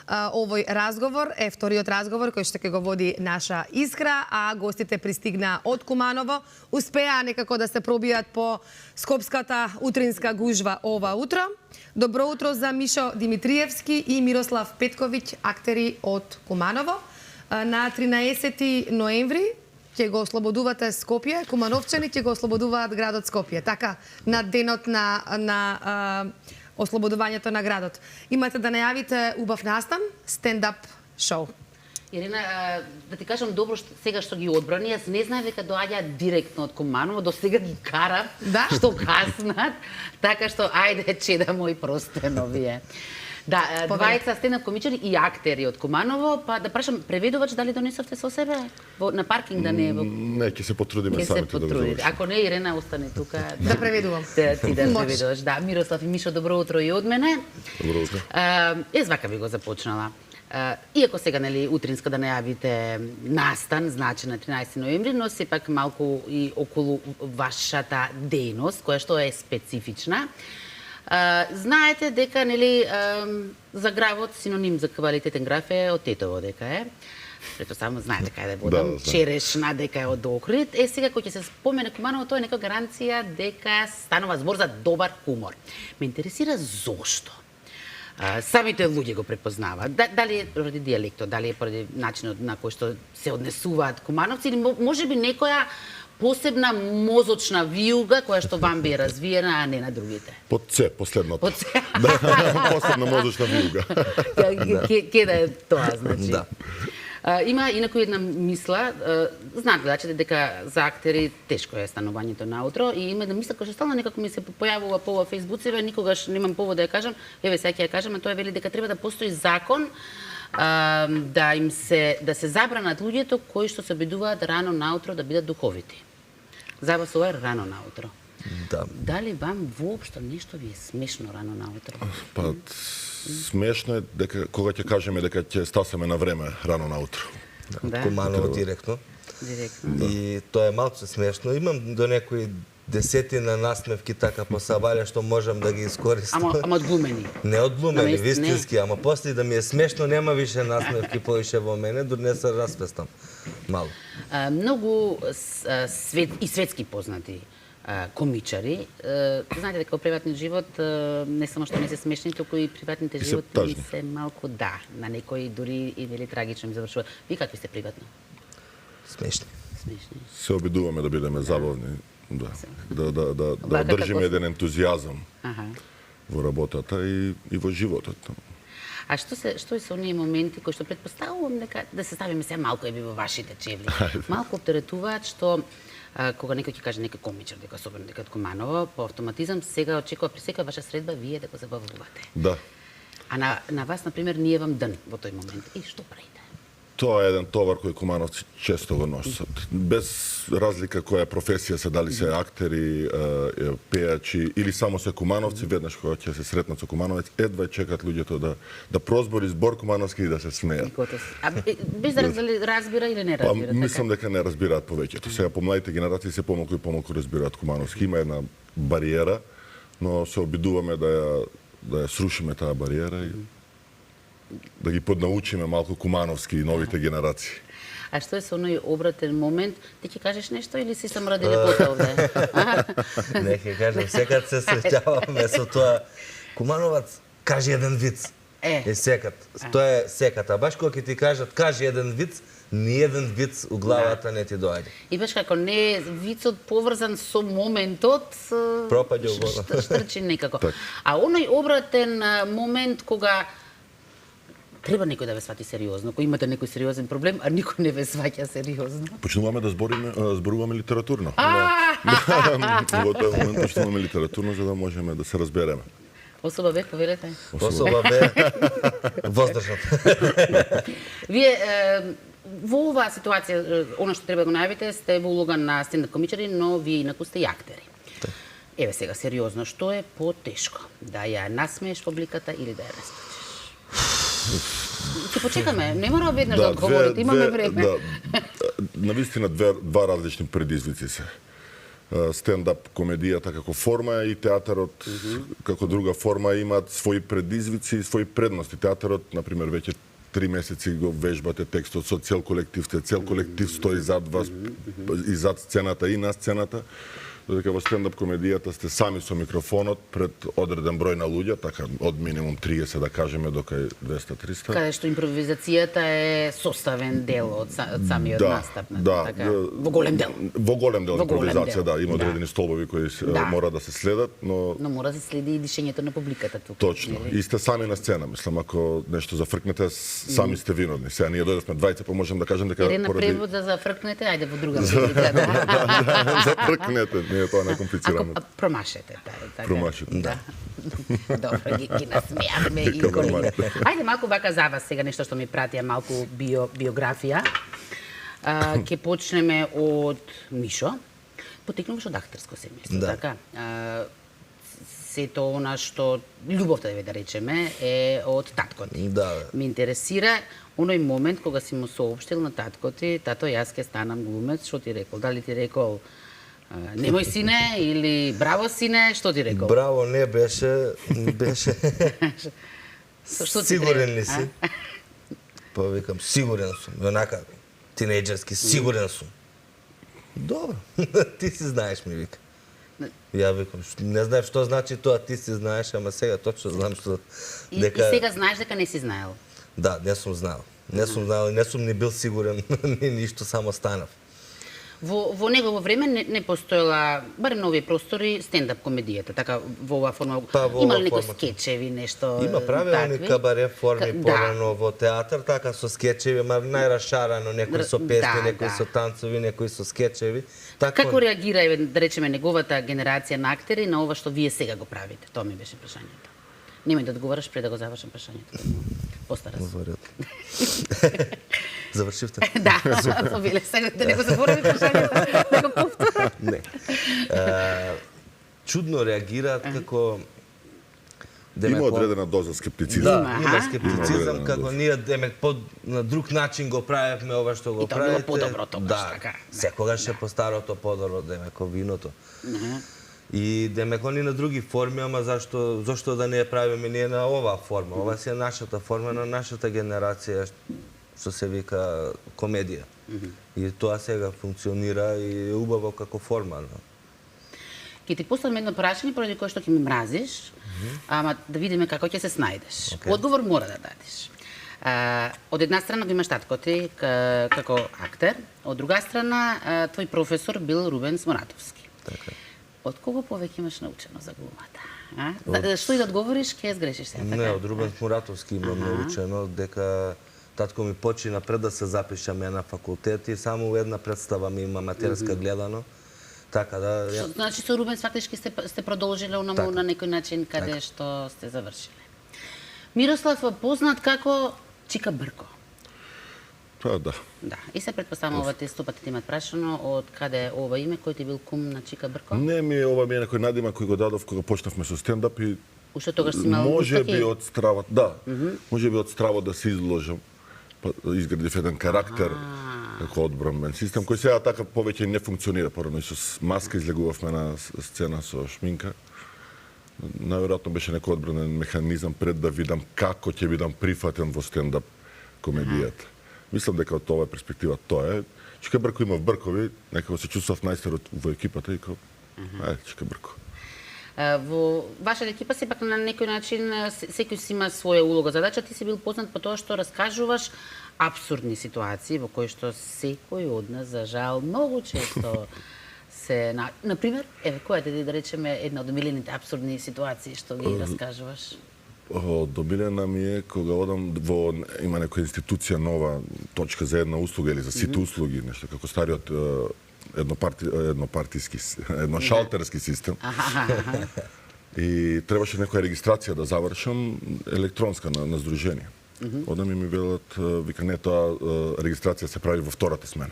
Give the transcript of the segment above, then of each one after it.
Овој разговор е вториот разговор кој што ќе го води наша Искра, а гостите пристигнаа од Куманово. Успеа некако да се пробијат по скопската утринска гужва ова утро. Добро утро за Мишо Димитриевски и Мирослав Петковиќ, актери од Куманово. На 13 ноември ќе го ослободувате Скопје, кумановчани ќе го ослободуваат градот Скопје. Така, на денот на ослободувањето на градот. Имате да најавите убав настан, стендап шоу. Ирина, да ти кажам добро сега што ги одбрани, јас не знаев дека доаѓаат директно од Куманово, до сега ги карам, да? Што каснат, така што ајде чеда мој простено вие. Да, двајца стендап комичари и актери од Куманово, па да прашам, преведувач дали донесовте со себе? На паркинг да не е? Не, ќе се потрудиме самите да го завршиме. Ако не, Ирена остане тука. Да преведувам. Ти да преведуваш. Да, Мирослав и Мишо, добро утро и од мене. Добро утро. Вака би го започнала. Иако сега, нели, утринска да најавите настан, значи на 13 ноември, но сепак малку и околу вашата дејност, која што е специфична. Знаете дека, нели, за гравот синоним за квалитетен граф е од Тетово дека е. Прето само знаете кај да водам, черешна дека е од Охрид. Сега кој ќе се спомене Куманово, тоа е нека гаранција дека станува збор за добар хумор. Ме интересира зошто. Самите луѓе го препознаваат. Дали е поради дијалектот, дали е поради начинот на кој што се однесуваат кумановци, или можеби некоја посебна мозочна виуга која што вам би е развиена, а не на другите. Под С, последното. Последна мозочна виуга. Ке да е тоа, значи. Да. Има инаку една мисла, знаат гледачите дека за актери тешко е станувањето наутро и има една мисла која што стално некако ми се појавува по фејсбуците, никогаш немам повод да ја кажам, еве сега ќе ја кажам, а тоа е вели дека треба да постои закон да се забранат луѓето кои што се обидуваат рано наутро да бидат духовити. За вас ова е рано наутро. Да. Дали вам воопшто нешто ви е смешно рано наутро? Па смешно е дека кога ќе кажеме дека ќе стасаме на време рано наутро. Да. Куманово директно. Директно. И тоа е малку смешно. Имам до некои десетина насмевки така по сабаља што можам да ги искористам. Ама одглумени? Не одглумени, вистински, ама после да ми е смешно, нема више насмевки повише во мене, до не се распестам малку. Многу и светски познати комичари, знаете дека во приватниот живот не само што не се смешни, туку и приватните животи се малку на некои дури и вели трагично ми завршува. Ви какви сте приватно? Смешни. Смешни. Се обидуваме да бидеме забавни. Да држиме еден ентузијазам во работата и во животот. А што е со оние моменти кои што предпоставувам дека да се ставиме се малку еби во вашите чевли. Малку оптеретуваат што кога некој ќе каже некој комичар дека особено дека од Куманово, по автоматизам сега очекува при секоја ваша средба вие да го забавувате. Да. А на вас на пример ние вам ден во тој момент. И што правите? Тоа е еден товар кој кумановци често го носат. Без разлика која професија се, дали се актери, пејачи или само се кумановци, веднаш кога ќе се сретнат со кумановец, едва чекат луѓето да прозбори збор кумановски и да се смеат. А без да разбира или не разбира? Мислам дека не разбираат повеќето. Сега по младите генерации се помалку и помалку разбираат кумановски. Има една бариера, но се обидуваме да ја срушиме таа бариера и да ги поднаучиме малку кумановски и новите генерации. А што е со оној обратен момент? Ти ќе кажеш нешто или си сам ради лепота овде? Не ќе кажам, секад се среќаваме со тоа. Кумановац, кажи еден виц. Секад. Тоа е секад. А баш кога ќе ти кажат, кажи еден виц, ни еден виц у главата не ти доаѓа. И баш како не е вицот поврзан со моментот, пропаѓа у вода. Штрчи некако. А оној обратен момент кога треба некој да ве свати сериозно, кој имате некој сериозен проблем, а никој не ве сваќа сериозно. Почнуваме да зборуваме литературно. Во тој момент почнуваме литературно за да можеме да се разбереме. Особа Б, повелете. Особа Б, воздржат. Вие во оваа ситуација, она што треба да го најавите, сте во улога на стендап комичари, но вие инаку сте и актери. Еве сега, сериозно, што е потешко? Да ја насмееш публиката или да ја расплачеш? Ќе почекаме, не мора веднаш да одговорите, имаме време. Навистина два различни предизвици се. стендап комедијата како форма и театарот како друга форма имаат своји предизвици и своји предности. Театарот, например, веќе 3 месеци го вежбате текстот со цел колектив, цел колектив стои зад вас и зад сцената и на сцената. Додека во стендап комедијата сте сами со микрофонот пред одреден број на луѓе, така од минимум 30 да кажеме до кај 200-300. Каде што импровизацијата е составен дел од самиот настап, така, во голем дел. Во голем дел Во голем импровизација, дел. да, има одредени столбови кои мора да се следат, но Но мора да се следи и дишењето на публиката тука. точно. И сте сами на сцена, мислам, ако нешто зафркнете, сами сте виновни. Сега ние дојдовме двајца, па можем да кажем дека Еден на превод за зафркнете, ајде во друга публика, да. зафркнете, не е тоа некомплицирано. Ако промашете, така. Промашете, да. Добро, ги насмеавме и колеги. Ајде малку вака за вас сега нешто што ми пратија малку биографија. Ќе почнеме од Мишо. Потекнуваш од актерско семејство, Да. така? Сето она што љубовта да речеме е од таткот. Да. Ме интересира оној момент кога си му соопштил на таткот ти, тато јас ќе станам глумец, што ти рекол? Дали ти рекол немој сине или браво сине, што ти рекол? Браво не беше Што ти сигурен треба, ли си? Па викам, сигурен сум. Онака, тинејџерски, сигурен сум. Добро, ти си знаеш, ми вика. Ја викам, не знаев што значи тоа, ти си знаеш, ама сега точно знам што И сега знаеш дека не си знаел. Да, не сум знаел. Не сум знаел и не сум ни бил сигурен ни ништо, само станав. Во негово време не постоела, барем на овие простори, стендап комедијата, така во оваа форма. Па, во Има оваа ли некои форма. скечеви, нешто Има правилни такви? кабаре форми Да. порано во театар, така со скечеви, ма најрашарано, некои со песни, Да, некои да. со танцови, некои со скечеви. Така Како реагира, да речеме, неговата генерација на актери на ова што вие сега го правите? Тоа ми беше прашањето. Немој да одговараш пред да го завршам прашањето. Постара се. Завршивте? Да, побиле сега да не го заборави прашањето, да го повторам. Не. Чудно реагираат како Има одредена доза скептицизам. Да, има Аха. скептицизам Има како ние демек на друг начин го правевме ова што го И тоа било правите. подобро тогаш, да, така. секогаш е по старото подобро, демек виното. И демек они на други форми, ама зашто да не ја правиме ние на оваа форма? Ова си е нашата форма на нашата генерација што се вика комедија. И тоа сега функционира и е убаво како форма. Ќе ти поставам едно прашање поради кое што ќе ме мразиш, ама да видиме како ќе се снајдеш. Одговор мора да дадеш. Од една страна го имаш таткот ти како актер, од друга страна твој професор бил Рубен Смуратовски. Така. Од кого повеќе имаш научено за глумата? Што и да одговориш, ќе сгрешиш се, така? Не, од Рубен Смуратовски имам научено дека татко ми почина пред да се запишам на факултет и само една представа ми има матерска гледано. Така да Значи со Рубен фактички сте продолжиле онаму на некој начин каде што сте завршиле. Мирослав познат како Чика Брко. Па да. Да, и се предпоставам ова те стопати ти имат прашано од каде е ова име кој ти бил кум на Чика Брко? Не ова ми е некој надимак кој го дадов кога почнавме со стендап и Уште тогаш си имал може успехи? би од стравот, да. Може би од стравот да се изложам, па изградив еден карактер како одбранбен систем кој сега така повеќе не функционира. Порано и со маска излегувавме на сцена со шминка. Наверојатно беше некој одбранен механизам пред да видам како ќе бидам прифатен во стендап комедијата. Мислам дека од оваа перспектива тоа е. Чика Брко има бркови, некако се чувствав најстар во екипата и како Чика Брко. Во вашата екипа сепак на некој начин секој си има своја улога, задача. Ти си бил познат по тоа што раскажуваш апсурдни ситуации во кои што секој од нас за жал многу често се на пример, еве која да речеме една од омилените апсурдни ситуации што ги раскажуваш? Домилена ми е кога одам во има некоја институција нова точка за една услуга или за сите услуги, нешто како стариот едношалтерски систем. И требаше некоја регистрација да завршам електронска на здружение. Одам и ми велат, вика не, тоа регистрација се прави во втората смена.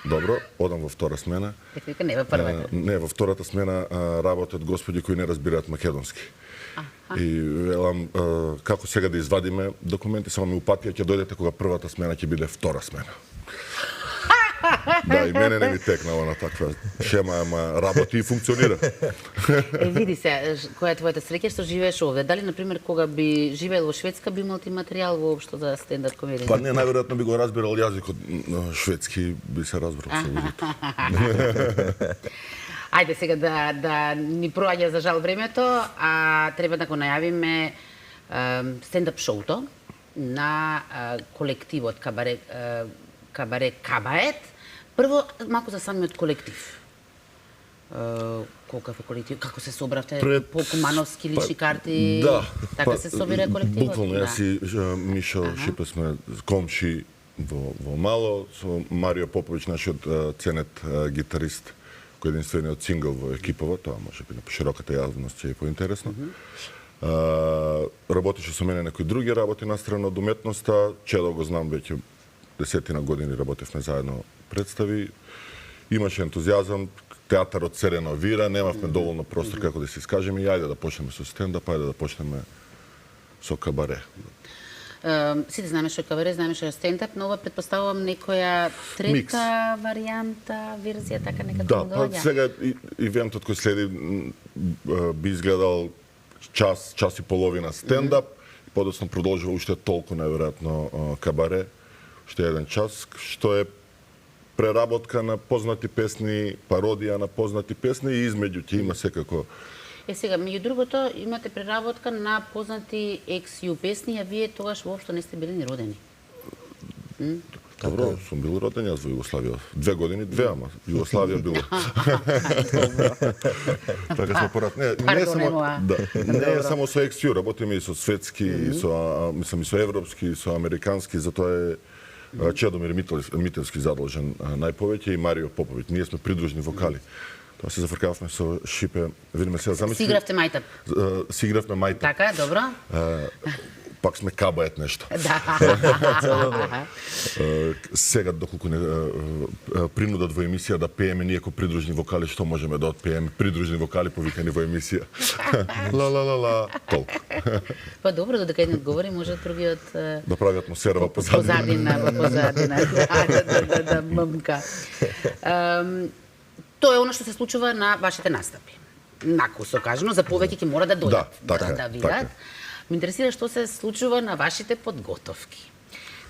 Добро, одам во втора смена. Вика не во првата. Не, во втората смена работат господи кои не разбираат македонски. И велам, како сега да извадиме документи, само ми упатија, ќе дојдете кога првата смена ќе биде втора смена. Да, и мене не ми текнала на таква шема, ама работи и функционира. Види се, која е твојата среќа што живееш овде? Дали, например, кога би живеел во Шведска, би имал ти материјал воопшто за стендап комедија? Па не, најверојатно би го разбирал јазикот на шведски, би се разбрал со луѓето. Ајде сега да ни проаѓа за жал времето, а треба да го најавиме стендап шоуто на колективот Кабаре Кабает. Прво, малку за самиот колектив. Колкав е колектив? Како се собравте? По кумановски лични карти? Да. Така се собира колективот? Буквално, јас и Мишо Шипе сме комши во Мало, со Марио Поповиќ, нашиот ценет гитарист, кој е единствениот сингл во екипава, тоа може би на широката јавност е поинтересно. Работеше со мене некои други работи на страна од уметноста, Чедо го знам веќе 10 години работевме заедно представи. Имаше ентузијазам, театарот се реновира, немавме доволно простор како да се искажеме и ајде да почнеме со стендап, ајде да почнеме со кабаре. Сите знаеме што е кабаре, знаеме што е стендап, но ова предпоставувам некоја трета варијанта, верзија, така некако Да, па сега ивентот кој следи би изгледал час и половина стендап, подоцна продолжува уште толку најверојатно кабаре, уште еден час, што е преработка на познати песни, пародија на познати песни и измеѓу ќе има секако. Сега, меѓу другото, имате преработка на познати ex-ju песни, а вие тогаш воопшто не сте били ни родени. Добро, сум бил роден јас во Југославија. 2 години, ама Југославија било. Така сме порад. Не е само со ex-ju, работиме и со светски, и со мислам и со европски, и со американски, затоа е Чедомир Мителски задолжен најповеќе и Марио Поповиќ. Ние сме придружни вокали. Тоа се зафркавме со Шипе. Видиме сега замисли. Си игравте мајтап. Си игравме мајтап. Така, добро. Пак сме кабает нешто. Да. Сега доколку не принудат во емисија да пееме ние како придружни вокали, што можеме да отпееме придружни вокали повикани во емисија. Ла, толку. Па добро, додека еден говори, може другиот да прави атмосфера во позадина. Во позадина, да ммка. Тоа е оно што се случува на вашите настапи. Накусо кажано, за повеќе ќе мора да дојдат да видат. Ме интересира што се случува на вашите подготовки.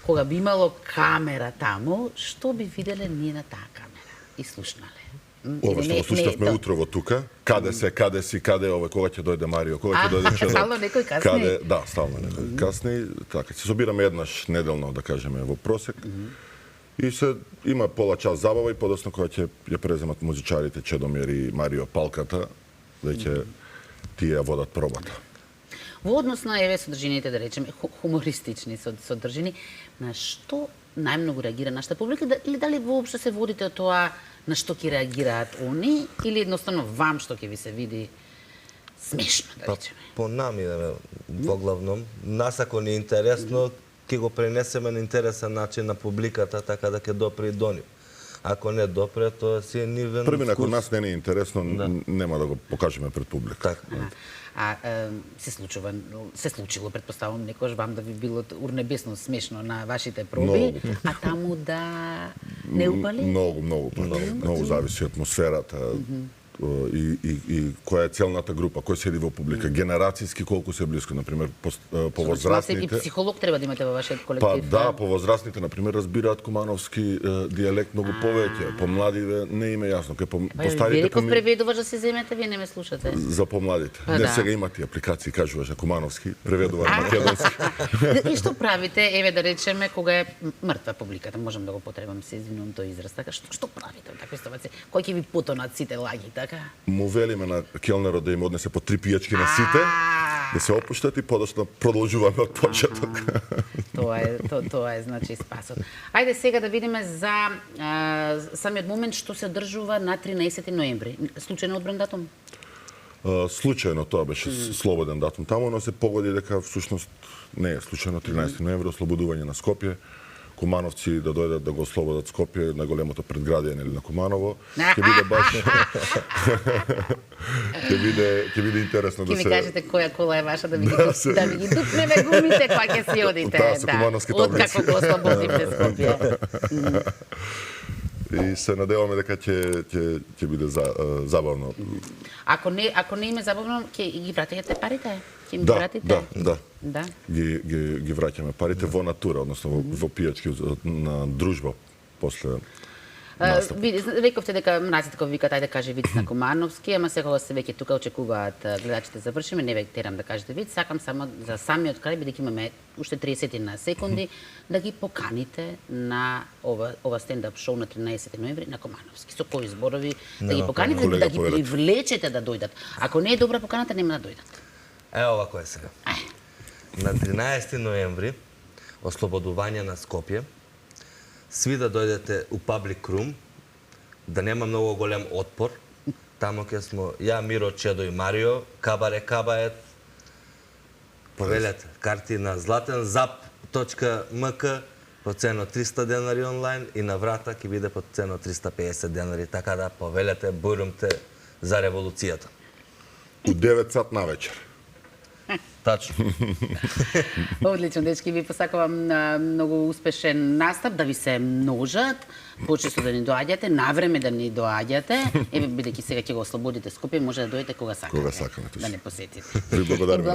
Кога би имало камера таму, што би виделе ние на таа камера и слушнале? Ова што го слушнавме утрово тука, каде си, кога ќе дојде Марио, кога ќе дојде Чедо. Стално некој касни? Да, стално некој касни. Така, се собираме еднаш неделно, да кажеме, во просек. И се има пола час забава и подоцна кога ќе ја преземат музичарите Чедомир и Марио палката, веќе тие водат пробата. Во однос на содржините, да речеме, хумористични содржини, на што најмногу реагира нашата публика, или дали воопшто се водите од тоа на што ќе реагираат они, или едноставно вам што ќе ви се види смешно, да речеме? По нам идеме во главном. Нас ако не е интересно, ќе го пренесеме на интересен начин на публиката, така да ќе допре и до нив. Ако не допре, тоа си е нивен вкус. Први, ако нас не е интересно, нема да го покажеме пред публика. Се случило, предпоставам, некош вам да ви било урнебесно смешно на вашите проби, а таму да не упали? Многу зависи од атмосферата. И која е целната група, кој седи во публика, генерацијски колку се близко, например, повозрастните. И психолог треба да имате во вашиот колектив. Па да, повозрастните, например, разбираат кумановски дијалект многу повеќе. Помладиве не им е јасно. Вие реков преведуваш да се земете, вие не ме слушате. За помладите. Не, сега имате апликации, кажуваш на кумановски, преведуваш македонски. И што правите, еве да речеме, кога е мртва публиката, можам да го потребам, се извинувам тој израз, така, што правите во таква ситуација? Кој ќе ви потонат сите лаги, така? Му велиме на келнерот да им однесе по 3 пијачки на сите, да се опуштат и подоцна продолжуваме од почеток. Тоа е значи спасот. Ајде сега да видиме за самиот момент што се одржува на 13 ноември. Случајно одбран датум? Случајно тоа беше слободен датум таму, но се погоди дека всушност не е случајно 13 ноември ослободување на Скопје. Кумановци да дојдат да го ослободат Скопје на големото предградие на Куманово. Ќе биде баш ќе биде интересно да се. Ќе ми кажете која кола е ваша да ви ги дупнеме гумите кога ќе си одите. Да, со кумановски таблици. Откако го ослободивте Скопје. и се надеваме дека ќе биде забавно. Ако не им е забавно, ќе ги вратите парите? Ќе им ги Да, вратите? да. Ги враќаме парите во натура, односно во пијачки на дружба после настап. Рековте дека мразите кога викат ајде каже виц на Кумановски, ама секогаш се веќе тука очекуваат гледачите завршиме, не ве терам да кажете виц, сакам само за самиот крај, бидејќи имаме уште 30 на секунди, да ги поканите на ова стендап шоу на 13 ноември на Кумановски. Со кои зборови да ги поканите, да ги привлечете да дојдат. Ако не е добра поканата, нема да дојдат. Ево вако е сега. На 13 ноември, ослободување на Скопје, сви да дојдете у Public Room, да нема многу голем отпор. Тамо ќе смо ја, Миро, Чедо и Марио, Кабаре Кабает. Повелете карти на zlatenzap.mk по цено 300 денари онлайн и на врата ќе биде по цено 350 денари, така да повелете, бурумте за револуцијата. У 9 сат на вечер. Тачно. Одлично, дечки, ви посакувам многу успешен настап, да ви се множат, почесто да ни доаѓате, навреме да ни доаѓате. Еве, бидејќи сега ќе го ослободите Скопје, може да дојдете кога сакате. Кога сакате. Да не посетите. Ви благодарам.